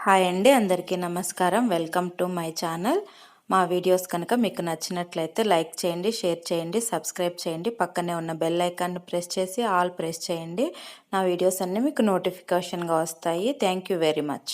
హాయ్ అండి, అందరికీ నమస్కారం. Welcome to my channel. మా వీడియోస్ కనుక మీకు నచ్చినట్లయితే లైక్ చేయండి, షేర్ చేయండి, సబ్స్క్రైబ్ చేయండి. పక్కనే ఉన్న బెల్ ఐకాన్ని ప్రెస్ చేసి ఆల్ ప్రెస్ చేయండి. నా వీడియోస్ అన్నీ మీకు నోటిఫికేషన్గా వస్తాయి. Thank you very much.